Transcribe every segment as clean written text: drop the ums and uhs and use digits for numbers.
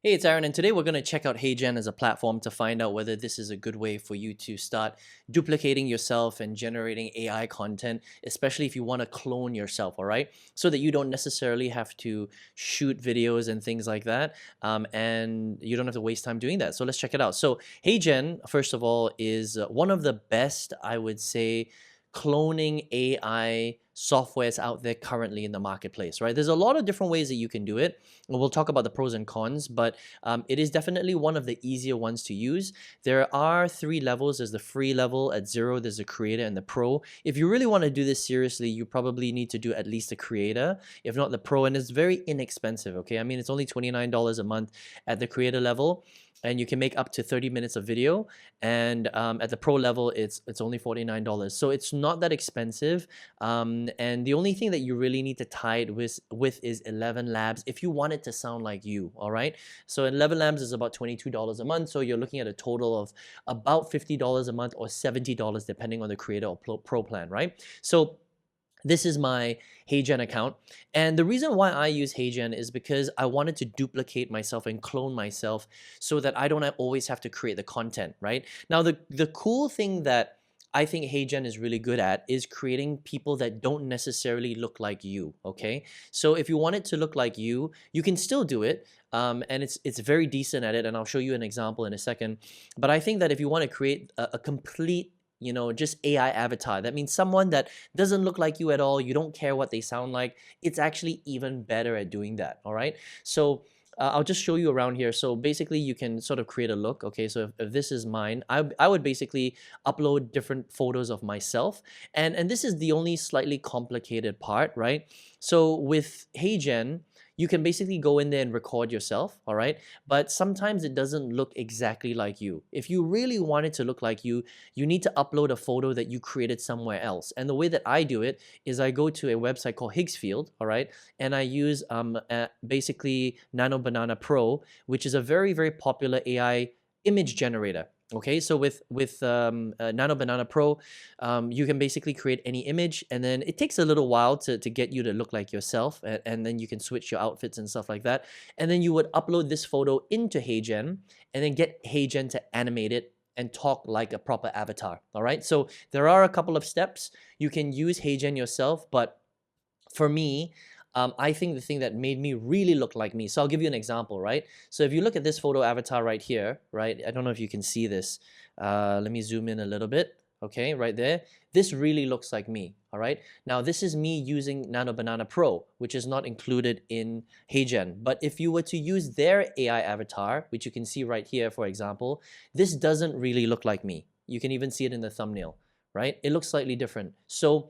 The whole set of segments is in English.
Hey, it's Aaron, and today we're going to check out Heygen as a platform to find out whether this is a good way for you to start duplicating yourself and generating AI content, especially if you want to clone yourself, all right? So that you don't necessarily have to shoot videos and things like that, and you don't have to waste time doing that. So let's check it out. So Heygen, first of all, is one of the best, I would say, cloning AI softwares out there currently in the marketplace, right? There's a lot of different ways that you can do it. We'll talk about the pros and cons, but it is definitely one of the easier ones to use. There are three levels. There's the free level. At zero, there's the creator and the pro. If you really want to do this seriously, you probably need to do at least the creator, if not the pro, and it's very inexpensive, okay? I mean, it's only $29 a month at the creator level, and you can make up to 30 minutes of video, and at the pro level it's only $49, so it's not that expensive, and the only thing that you really need to tie it with is 11 labs if you want it to sound like you. All right, so 11 labs is about $22 a month, so you're looking at a total of about $50 a month or $70 depending on the creator or pro plan, right? So this is my Heygen account, and the reason why I use Heygen is because I wanted to duplicate myself and clone myself so that I don't always have to create the content, right? Now, the cool thing that I think Heygen is really good at is creating people that don't necessarily look like you, okay? So if you want it to look like you can still do it, and it's very decent at it, and I'll show you an example in a second. But I think that if you want to create a complete just AI avatar, that means someone that doesn't look like you at all, you don't care what they sound like, it's actually even better at doing that, all right? So I'll just show you around here. So basically you can sort of create a look, okay? So if this is mine, I would basically upload different photos of myself, and this is the only slightly complicated part, right? So with Heygen, you can basically go in there and record yourself, all right? But sometimes it doesn't look exactly like you. If you really want it to look like you need to upload a photo that you created somewhere else. And the way that I do it is I go to a website called Higgsfield, all right? And I use basically Nano Banana Pro, which is a very, very popular AI image generator. Okay, so with Nano Banana Pro, you can basically create any image, and then it takes a little while to get you to look like yourself, and then you can switch your outfits and stuff like that. And then you would upload this photo into Heygen, and then get Heygen to animate it and talk like a proper avatar. All right, so there are a couple of steps. You can use Heygen yourself, but for me, I think the thing that made me really look like me, so I'll give you an example, right? So if you look at this photo avatar right here, right? I don't know if you can see this. Let me zoom in a little bit. Okay, right there. This really looks like me, all right? Now, this is me using Nano Banana Pro, which is not included in Heygen. But if you were to use their AI avatar, which you can see right here, for example, this doesn't really look like me. You can even see it in the thumbnail, right? It looks slightly different. So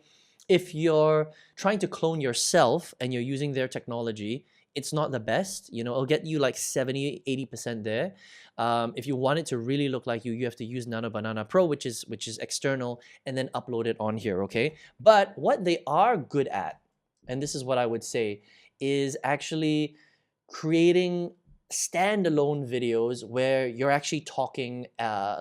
if you're trying to clone yourself and you're using their technology, it's not the best. It'll get you like 70, 80% there. If you want it to really look like you, you have to use Nano Banana Pro, which is external, and then upload it on here, okay? But what they are good at, and this is what I would say, is actually creating standalone videos where you're actually talking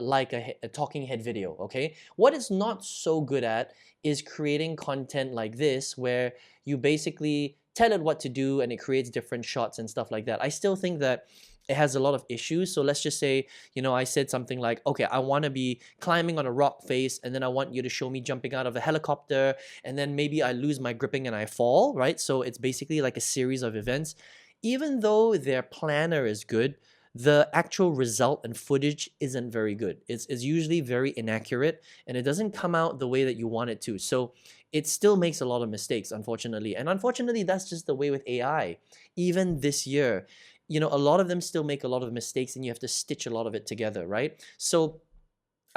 like a talking head video, okay? What it's not so good at is creating content like this where you basically tell it what to do and it creates different shots and stuff like that. I still think that it has a lot of issues. So let's just say, I said something like, okay, I want to be climbing on a rock face, and then I want you to show me jumping out of a helicopter, and then maybe I lose my gripping and I fall, right? So it's basically like a series of events. Even though their planner is good, the actual result and footage isn't very good. It's usually very inaccurate, and it doesn't come out the way that you want it to. So it still makes a lot of mistakes, unfortunately. And unfortunately, that's just the way with AI. Even this year, a lot of them still make a lot of mistakes, and you have to stitch a lot of it together, right? So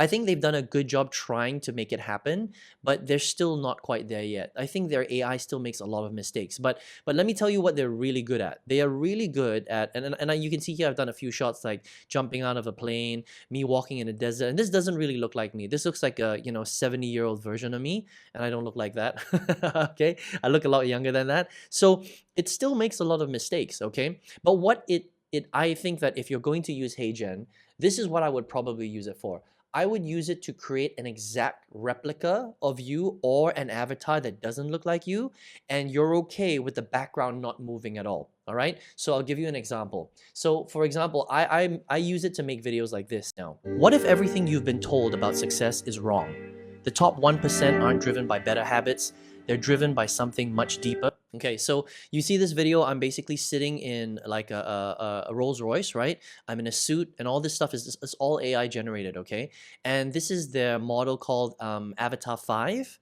I think they've done a good job trying to make it happen, but they're still not quite there yet. I think their AI still makes a lot of mistakes. But let me tell you what they're really good at. They are really good at, and you can see here I've done a few shots like jumping out of a plane, me walking in a desert, and this doesn't really look like me. This looks like a 70-year-old version of me, and I don't look like that. Okay, I look a lot younger than that. So it still makes a lot of mistakes. Okay, but what I think that if you're going to use Heygen, this is what I would probably use it for. I would use it to create an exact replica of you or an avatar that doesn't look like you, and you're okay with the background not moving at all. All right. So I'll give you an example. So for example, I use it to make videos like this now. What if everything you've been told about success is wrong? The top 1% aren't driven by better habits. They're driven by something much deeper. Okay, so you see this video, I'm basically sitting in like a Rolls Royce, right? I'm in a suit and all this stuff is all AI generated, okay? And this is their model called Avatar 5.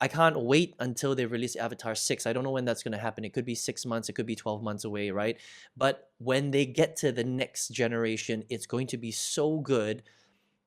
I can't wait until they release Avatar 6. I don't know when that's going to happen. It could be 6 months, it could be 12 months away, right? But when they get to the next generation, it's going to be so good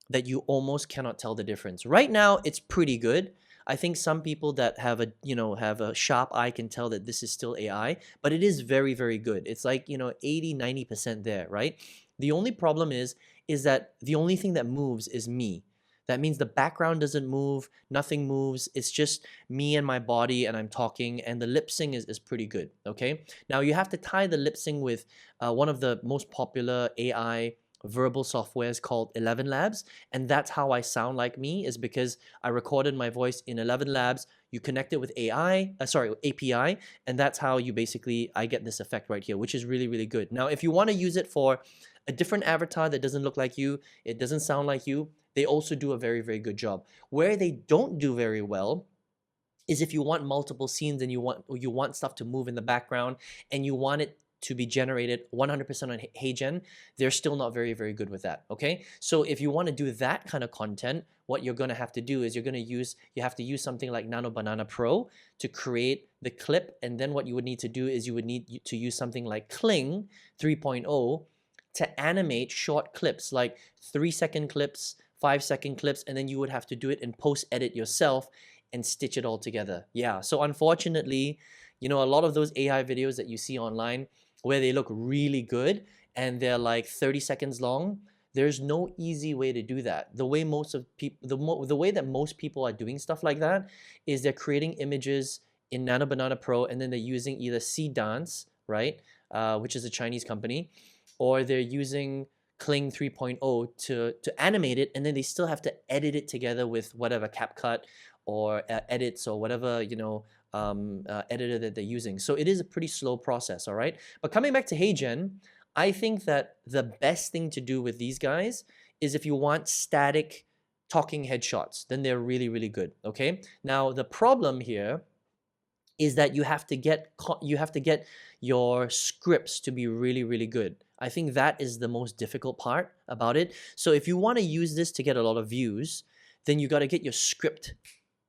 that you almost cannot tell the difference. Right now, it's pretty good. I think some people that have a have a sharp eye can tell that this is still AI, but it is very, very good. It's like 80, 90% there, right? The only problem is that the only thing that moves is me. That means the background doesn't move, nothing moves. It's just me and my body, and I'm talking, and the lip sync is pretty good. Okay. Now you have to tie the lip sync with one of the most popular AI verbal softwares called 11 Labs, and that's how I sound like me, is because I recorded my voice in 11 Labs. You connect it with API, and that's how you basically I get this effect right here, which is really, really good. Now if you want to use it for a different avatar that doesn't look like you, it doesn't sound like you, they also do a very, very good job. Where they don't do very well is if you want multiple scenes and you want stuff to move in the background and you want it to be generated 100% on Heygen, they're still not very, very good with that, okay? So if you want to do that kind of content, what you're going to have to do is you have to use something like Nano Banana Pro to create the clip, and then what you would need to do is you would need to use something like Kling 3.0 to animate short clips, like 3-second clips, 5-second clips, and then you would have to do it in post-edit yourself and stitch it all together. Yeah, so unfortunately, a lot of those AI videos that you see online where they look really good and they're like 30 seconds long, there's no easy way to do that. The way most of people, the way that most people are doing stuff like that is they're creating images in Nano Banana Pro, and then they're using either Dance, right, which is a Chinese company, or they're using Kling 3.0 to animate it, and then they still have to edit it together with whatever CapCut or edits or whatever editor that they're using. So it is a pretty slow process, all right? But coming back to Heygen, I think that the best thing to do with these guys is if you want static talking headshots, then they're really, really good, okay? Now, the problem here is that you have to get your scripts to be really, really good. I think that is the most difficult part about it. So if you want to use this to get a lot of views, then you got to get your script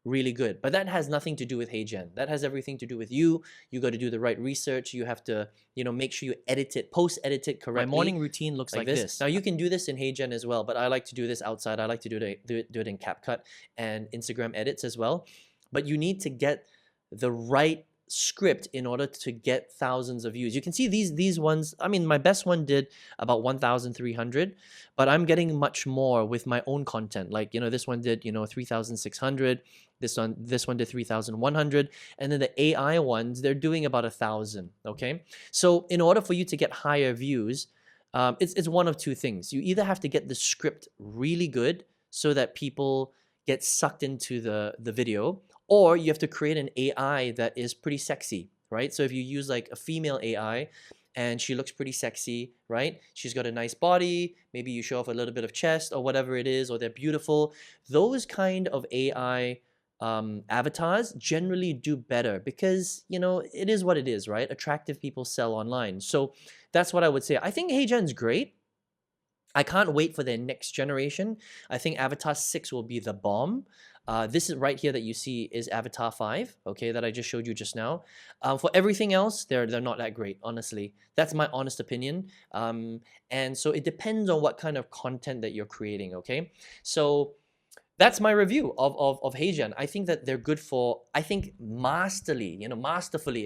really good. But that has nothing to do with Heygen. That has everything to do with you. You got to do the right research. You have to, make sure you edit it, post-edit it correctly. My morning routine looks like this. Now you can do this in Heygen as well, but I like to do this outside. I like to do it in CapCut and Instagram edits as well. But you need to get the right script in order to get thousands of views. You can see these ones. I mean, my best one did about 1,300, but I'm getting much more with my own content. Like, this one did 3,600. This one did 3,100, and then the AI ones, they're doing about 1,000. Okay, so in order for you to get higher views, it's one of two things. You either have to get the script really good so that people get sucked into the video, or you have to create an AI that is pretty sexy, right? So if you use like a female AI and she looks pretty sexy, right? She's got a nice body, maybe you show off a little bit of chest or whatever it is, or they're beautiful. Those kind of AI avatars generally do better because, it is what it is, right? Attractive people sell online. So that's what I would say. I think Heygen's great. I can't wait for their next generation. I think Avatar 6 will be the bomb. This is right here that you see is Avatar 5, okay, that I just showed you just now. For everything else, they're not that great, honestly. That's my honest opinion. And so it depends on what kind of content that you're creating, okay? So that's my review of Heygen. I think that they're good for, masterfully,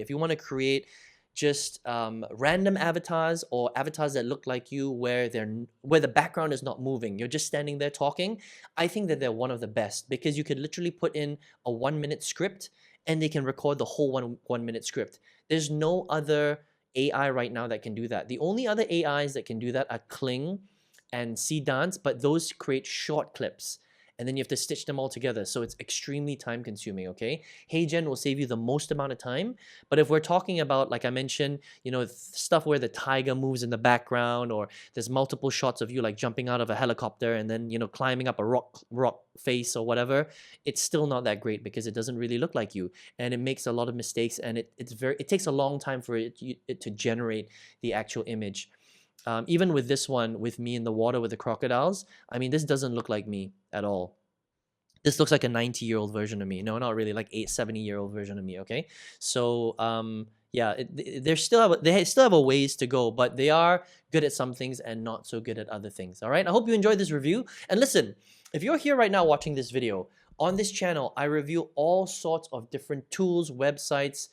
if you want to create just random avatars or avatars that look like you where the background is not moving. You're just standing there talking. I think that they're one of the best because you could literally put in a 1-minute script and they can record the whole one-minute script. There's no other AI right now that can do that. The only other AIs that can do that are Kling and C dance, but those create short clips. And then you have to stitch them all together. So it's extremely time consuming, okay? Heygen will save you the most amount of time. But if we're talking about, like I mentioned, you know, stuff where the tiger moves in the background, or there's multiple shots of you like jumping out of a helicopter and then, you know, climbing up a rock face or whatever, it's still not that great because it doesn't really look like you. And it makes a lot of mistakes, and it takes a long time for it to generate the actual image. Even with this one, with me in the water with the crocodiles, I mean, this doesn't look like me at all. This looks like a 90-year-old version of me. No, not really, like 70-year-old version of me, okay? So, yeah, they still have a ways to go, but they are good at some things and not so good at other things, all right? I hope you enjoyed this review. And listen, if you're here right now watching this video, on this channel, I review all sorts of different tools, websites,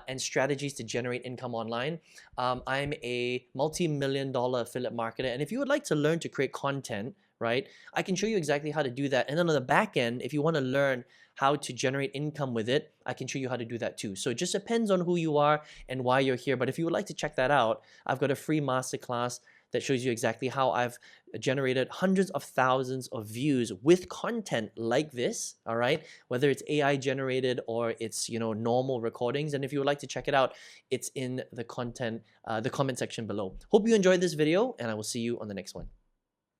and strategies to generate income online. I'm a multi-million-dollar affiliate marketer, and if you would like to learn to create content, right, I can show you exactly how to do that. And then on the back end, if you want to learn how to generate income with it, I can show you how to do that too. So it just depends on who you are and why you're here. But if you would like to check that out, I've got a free masterclass that shows you exactly how I've generated hundreds of thousands of views with content like this, all right? Whether it's AI generated or it's, you know, normal recordings. And if you would like to check it out, it's in the comment section below. Hope you enjoyed this video, and I will see you on the next one.